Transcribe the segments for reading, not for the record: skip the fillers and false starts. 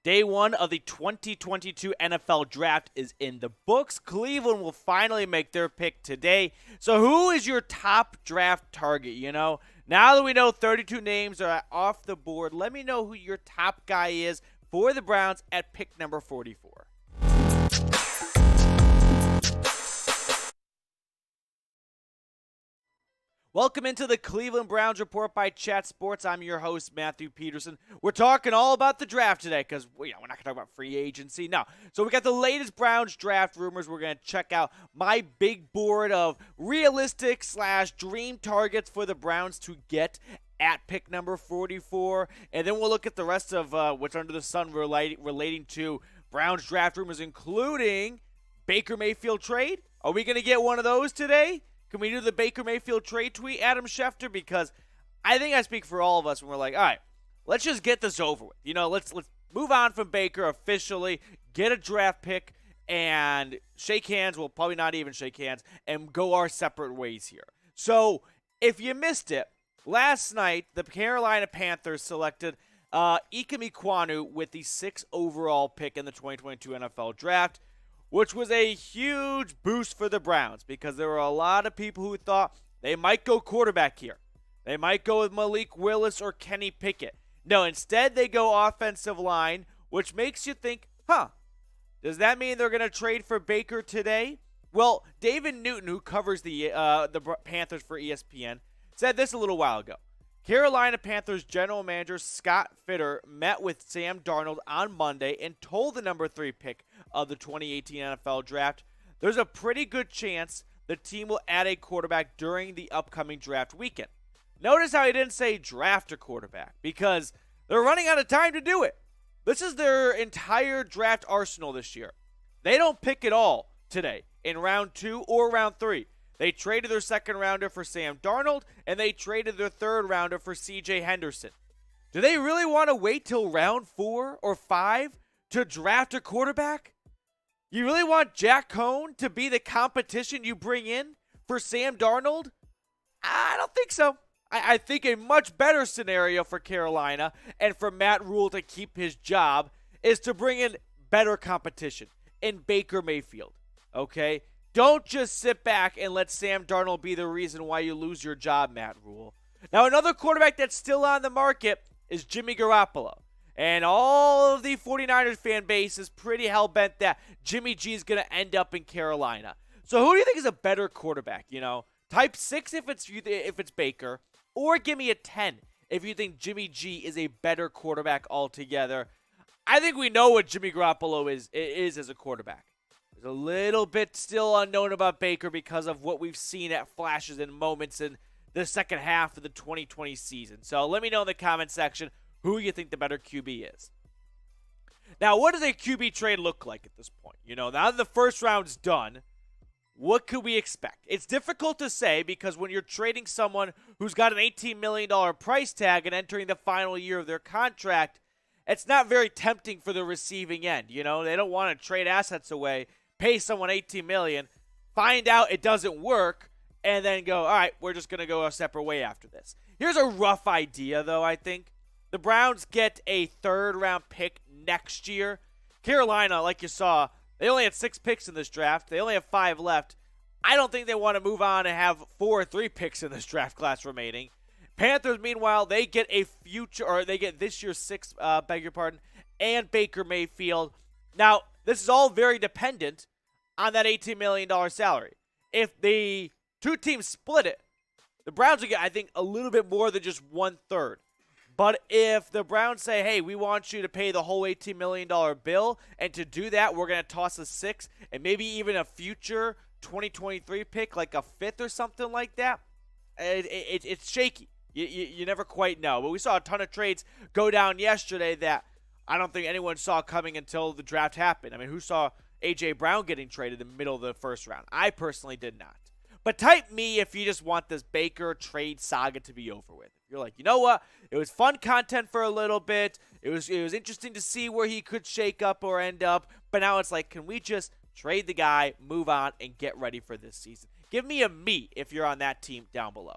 Day one of the 2022 NFL Draft is in the books. Cleveland will finally make their pick today. So who is your top draft target? Now that we know 32 names are off the board, let me know who your top guy is for the Browns at pick number 44. Welcome into the Cleveland Browns Report by Chat Sports. I'm your host, Matthew Peterson. We're talking all about the draft today because we're not going to talk about free agency. No. So we got the latest Browns draft rumors. We're going to check out my big board of realistic / dream targets for the Browns to get at pick number 44. And then we'll look at the rest of what's under the sun relating to Browns draft rumors, including Baker Mayfield trade. Are we going to get one of those today? Can we do the Baker Mayfield trade tweet, Adam Schefter? Because I think I speak for all of us when we're like, all right, let's just get this over with. Let's move on from Baker officially, get a draft pick, and shake hands. Well, probably not even shake hands, and go our separate ways here. So if you missed it, last night the Carolina Panthers selected Ebiketie with the 6th overall pick in the 2022 NFL Draft, which was a huge boost for the Browns because there were a lot of people who thought they might go quarterback here. They might go with Malik Willis or Kenny Pickett. No, instead they go offensive line, which makes you think, does that mean they're going to trade for Baker today? Well, David Newton, who covers the Panthers for ESPN, said this a little while ago. Carolina Panthers general manager Scott Fitter met with Sam Darnold on Monday and told the number 3 pick of the 2018 NFL Draft there's a pretty good chance the team will add a quarterback during the upcoming draft weekend. Notice how he didn't say draft a quarterback because they're running out of time to do it. This is their entire draft arsenal this year. They don't pick it all today in round 2 or round 3. They traded their 2nd rounder for Sam Darnold, and they traded their 3rd rounder for C.J. Henderson. Do they really want to wait till round 4 or 5 to draft a quarterback? You really want Jack Cohn to be the competition you bring in for Sam Darnold? I don't think so. I think a much better scenario for Carolina and for Matt Rule to keep his job is to bring in better competition in Baker Mayfield. Okay? Don't just sit back and let Sam Darnold be the reason why you lose your job, Matt Rule. Now, another quarterback that's still on the market is Jimmy Garoppolo. And all of the 49ers fan base is pretty hell-bent that Jimmy G is going to end up in Carolina. So who do you think is a better quarterback? Type 6 if it's Baker, or give me a 10 if you think Jimmy G is a better quarterback altogether. I think we know what Jimmy Garoppolo is as a quarterback. There's a little bit still unknown about Baker because of what we've seen at flashes and moments in the second half of the 2020 season. So let me know in the comment section who you think the better QB is. Now, what does a QB trade look like at this point? Now that the first round's done, what could we expect? It's difficult to say because when you're trading someone who's got an $18 million price tag and entering the final year of their contract, it's not very tempting for the receiving end. They don't want to trade assets away, pay someone $18 million, find out it doesn't work, and then go, all right, we're just going to go a separate way after this. Here's a rough idea, though, I think. The Browns get a 3rd-round pick next year. Carolina, like you saw, they only had 6 picks in this draft. They only have 5 left. I don't think they want to move on and have 4 or 3 picks in this draft class remaining. Panthers, meanwhile, they get this year's 6th, and Baker Mayfield. Now, this is all very dependent on that $18 million salary. If the two teams split it, the Browns will get, I think, a little bit more than just 1/3. But if the Browns say, hey, we want you to pay the whole $18 million bill, and to do that, we're going to toss a 6 and maybe even a future 2023 pick, like a 5th or something like that, it's shaky. You never quite know. But we saw a ton of trades go down yesterday that I don't think anyone saw coming until the draft happened. I mean, who saw A.J. Brown getting traded in the middle of the first round? I personally did not. But type me if you just want this Baker trade saga to be over with. You're like, you know what? It was fun content for a little bit. It was interesting to see where he could shake up or end up. But now it's like, can we just trade the guy, move on, and get ready for this season? Give me a me if you're on that team down below.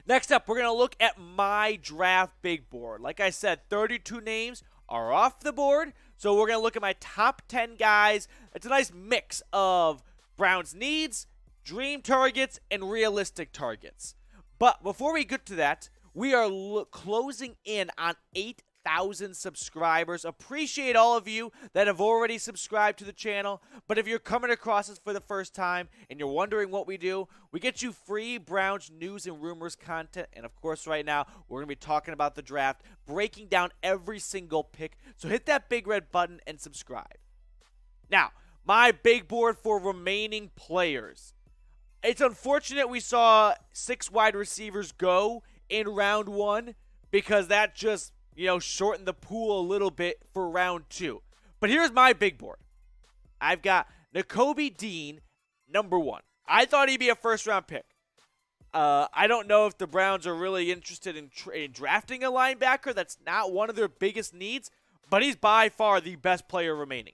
Next up, we're going to look at my draft big board. Like I said, 32 names are off the board. So we're going to look at my top 10 guys. It's a nice mix of Browns needs, dream targets, and realistic targets. But before we get to that, we are closing in on 8,000 subscribers. Appreciate all of you that have already subscribed to the channel. But if you're coming across us for the first time and you're wondering what we do, we get you free Browns news and rumors content. And of course, right now, we're going to be talking about the draft, breaking down every single pick. So hit that big red button and subscribe. Now, my big board for remaining players. It's unfortunate we saw 6 wide receivers go in round 1 because that just, shortened the pool a little bit for round 2. But here's my big board. I've got Nakobe Dean, number 1. I thought he'd be a first-round pick. I don't know if the Browns are really interested in drafting a linebacker. That's not one of their biggest needs, but he's by far the best player remaining.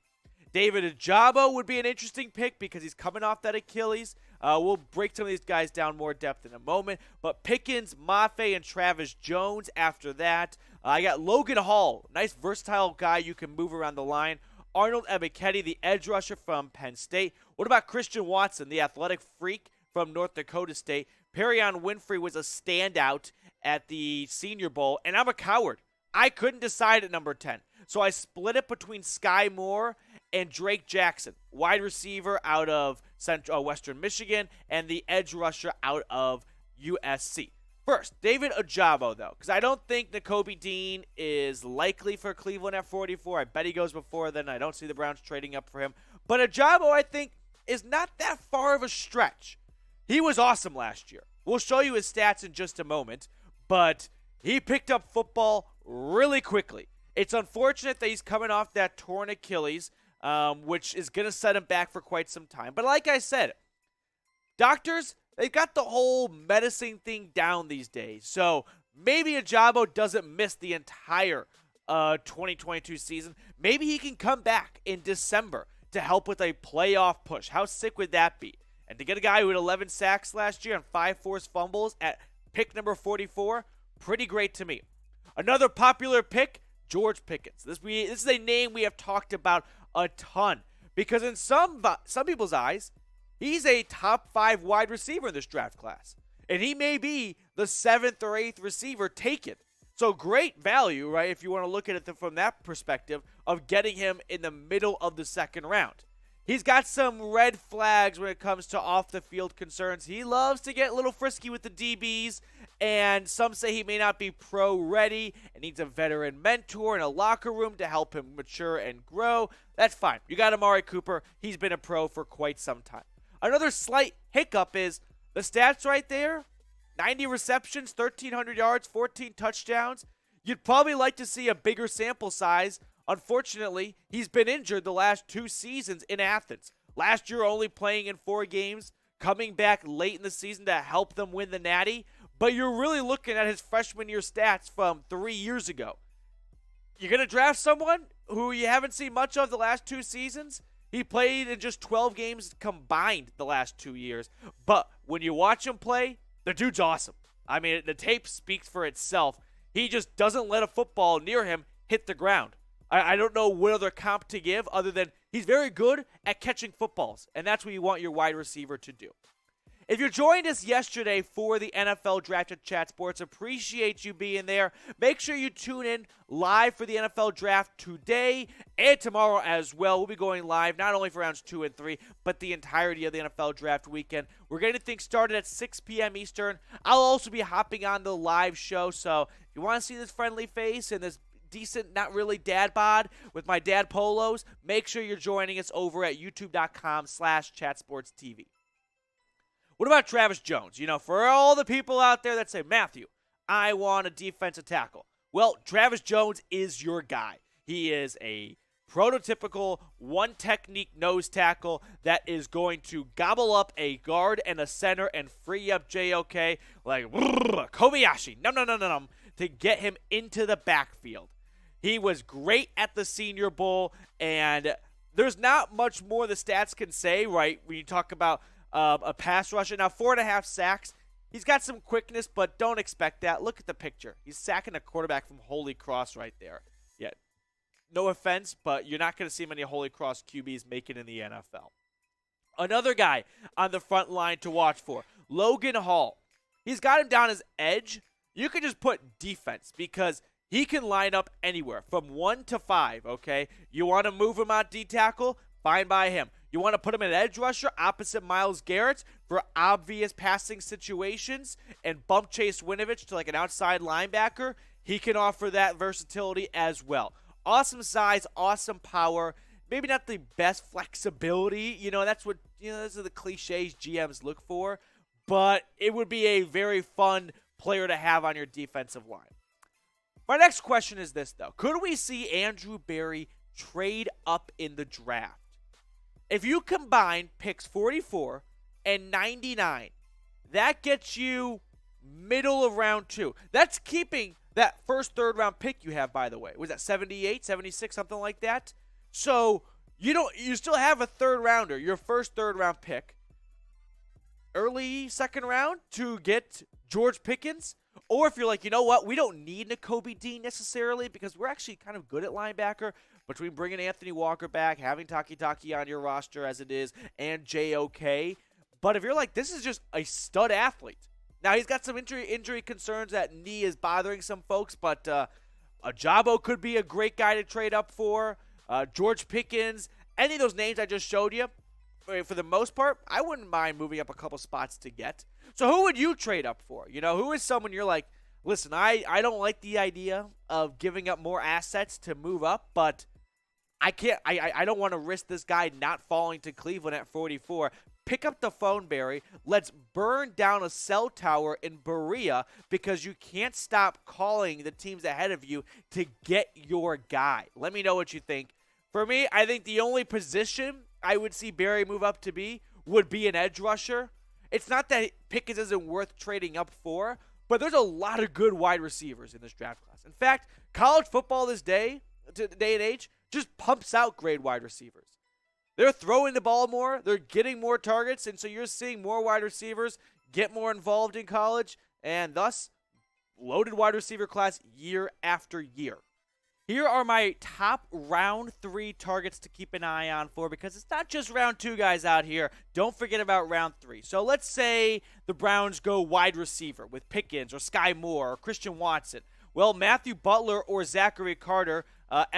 David Ojabo would be an interesting pick because he's coming off that Achilles. We'll break some of these guys down more depth in a moment. But Pickens, Mafe, and Travis Jones after that. I got Logan Hall, nice versatile guy you can move around the line. Arnold Ebiketie, the edge rusher from Penn State. What about Christian Watson, the athletic freak from North Dakota State? Perrion Winfrey was a standout at the Senior Bowl, and I'm a coward. I couldn't decide at number 10. So I split it between Skyy Moore and Drake Jackson, wide receiver out of Western Michigan, and the edge rusher out of USC. First, David Ojabo, though, because I don't think Nakobe Dean is likely for Cleveland at 44. I bet he goes before then. I don't see the Browns trading up for him. But Ojabo, I think, is not that far of a stretch. He was awesome last year. We'll show you his stats in just a moment, but he picked up football really quickly. It's unfortunate that he's coming off that torn Achilles, which is going to set him back for quite some time. But like I said, doctors, they've got the whole medicine thing down these days. So maybe Ojabo doesn't miss the entire 2022 season. Maybe he can come back in December to help with a playoff push. How sick would that be? And to get a guy who had 11 sacks last year and 5 forced fumbles at pick number 44, pretty great to me. Another popular pick, George Pickens. This is a name we have talked about a ton because in some people's eyes, he's a top 5 wide receiver in this draft class. And he may be the 7th or 8th receiver taken. So great value, right, if you want to look at it from that perspective of getting him in the middle of the 2nd round. He's got some red flags when it comes to off-the-field concerns. He loves to get a little frisky with the DBs, and some say he may not be pro-ready and needs a veteran mentor in a locker room to help him mature and grow. That's fine. You got Amari Cooper. He's been a pro for quite some time. Another slight hiccup is the stats right there. 90 receptions, 1,300 yards, 14 touchdowns. You'd probably like to see a bigger sample size. Unfortunately, he's been injured the last 2 seasons in Athens. Last year only playing in 4 games, coming back late in the season to help them win the Natty. But you're really looking at his freshman year stats from 3 years ago. You're going to draft someone who you haven't seen much of the last 2 seasons? He played in just 12 games combined the last 2 years. But when you watch him play, the dude's awesome. I mean, the tape speaks for itself. He just doesn't let a football near him hit the ground. I don't know what other comp to give other than he's very good at catching footballs, and that's what you want your wide receiver to do. If you joined us yesterday for the NFL Draft at Chat Sports, appreciate you being there. Make sure you tune in live for the NFL Draft today and tomorrow as well. We'll be going live not only for rounds 2 and 3, but the entirety of the NFL Draft weekend. We're getting things started at 6 p.m. Eastern. I'll also be hopping on the live show, so if you want to see this friendly face and this decent, not really dad bod with my dad polos, make sure you're joining us over at youtube.com/chatsportstv. What about Travis Jones? You know, for all the people out there that say, Matthew, I want a defensive tackle. Well, Travis Jones is your guy. He is a prototypical one-technique nose tackle that is going to gobble up a guard and a center and free up JOK like Kobayashi, to get him into the backfield. He was great at the Senior Bowl, and there's not much more the stats can say, right, when you talk about a pass rusher. Now, 4.5 sacks. He's got some quickness, but don't expect that. Look at the picture. He's sacking a quarterback from Holy Cross right there. Yeah, no offense, but you're not going to see many Holy Cross QBs make it in the NFL. Another guy on the front line to watch for, Logan Hall. He's got him down as edge. You can just put defense because he can line up anywhere from 1 to 5, okay? You want to move him out D-tackle? Fine by him. You want to put him in edge rusher opposite Myles Garrett for obvious passing situations and bump Chase Winovich to like an outside linebacker? He can offer that versatility as well. Awesome size, awesome power. Maybe not the best flexibility. That's what, those are the cliches GMs look for. But it would be a very fun player to have on your defensive line. My next question is this, though. Could we see Andrew Berry trade up in the draft? If you combine picks 44 and 99, that gets you middle of round 2. That's keeping that first third-round pick you have, by the way. Was that 78, 76, something like that? So you still have a third-rounder, your first third-round pick, early second round to get George Pickens. Or if you're like, you know what, we don't need Nakobe Dean necessarily because we're actually kind of good at linebacker between bringing Anthony Walker back, having Taki on your roster as it is, and JOK. But if you're like, this is just a stud athlete. Now, he's got some injury concerns. That knee is bothering some folks, but Ojabo could be a great guy to trade up for. George Pickens, any of those names I just showed you, for the most part, I wouldn't mind moving up a couple spots to get. So who would you trade up for? Who is someone you're like, listen, I don't like the idea of giving up more assets to move up, but I don't want to risk this guy not falling to Cleveland at 44. Pick up the phone, Barry. Let's burn down a cell tower in Berea because you can't stop calling the teams ahead of you to get your guy. Let me know what you think. For me, I think the only position I would see Barry move up to be would be an end rusher. It's not that Pickens isn't worth trading up for, but there's a lot of good wide receivers in this draft class. In fact, college football this day and age, just pumps out great wide receivers. They're throwing the ball more, they're getting more targets, and so you're seeing more wide receivers get more involved in college, and thus, loaded wide receiver class year after year. Here are my top round 3 targets to keep an eye on for, because it's not just round 2 guys out here. Don't forget about round 3. So let's say the Browns go wide receiver with Pickens or Skyy Moore or Christian Watson. Well, Matthew Butler or Zachary Carter,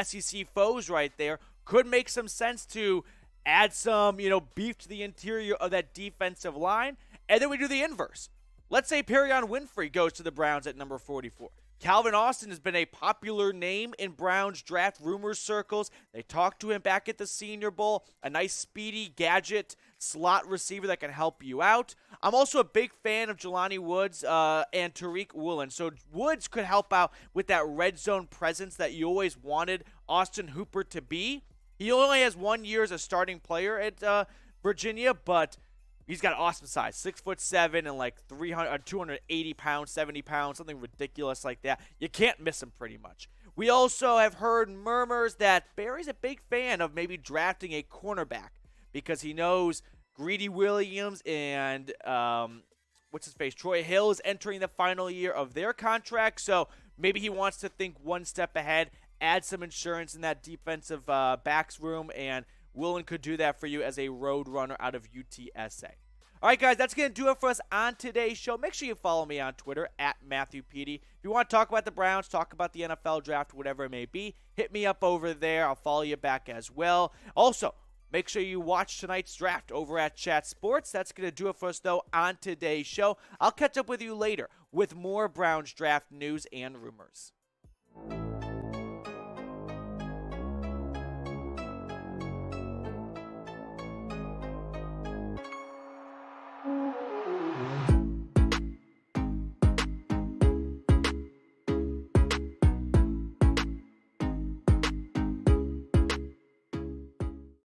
SEC foes right there, could make some sense to add some, beef to the interior of that defensive line. And then we do the inverse. Let's say Perrion Winfrey goes to the Browns at number 44. Calvin Austin has been a popular name in Browns draft rumors circles. They talked to him back at the Senior Bowl. A nice, speedy, gadget slot receiver that can help you out. I'm also a big fan of Jelani Woods and Tariq Woolen. So Woods could help out with that red zone presence that you always wanted Austin Hooper to be. He only has 1 year as a starting player at Virginia, but he's got awesome size, 6'7" and like 280 pounds, 70 pounds, something ridiculous like that. You can't miss him pretty much. We also have heard murmurs that Barry's a big fan of maybe drafting a cornerback because he knows Greedy Williams and Troy Hill is entering the final year of their contract. So maybe he wants to think one step ahead, add some insurance in that defensive backs room, and Woolen could do that for you as a road runner out of UTSA. All right, guys, that's going to do it for us on today's show. Make sure you follow me on Twitter at MatthewPeaty. If you want to talk about the Browns, talk about the NFL draft, whatever it may be, hit me up over there. I'll follow you back as well. Also, make sure you watch tonight's draft over at Chat Sports. That's going to do it for us, though, on today's show. I'll catch up with you later with more Browns draft news and rumors.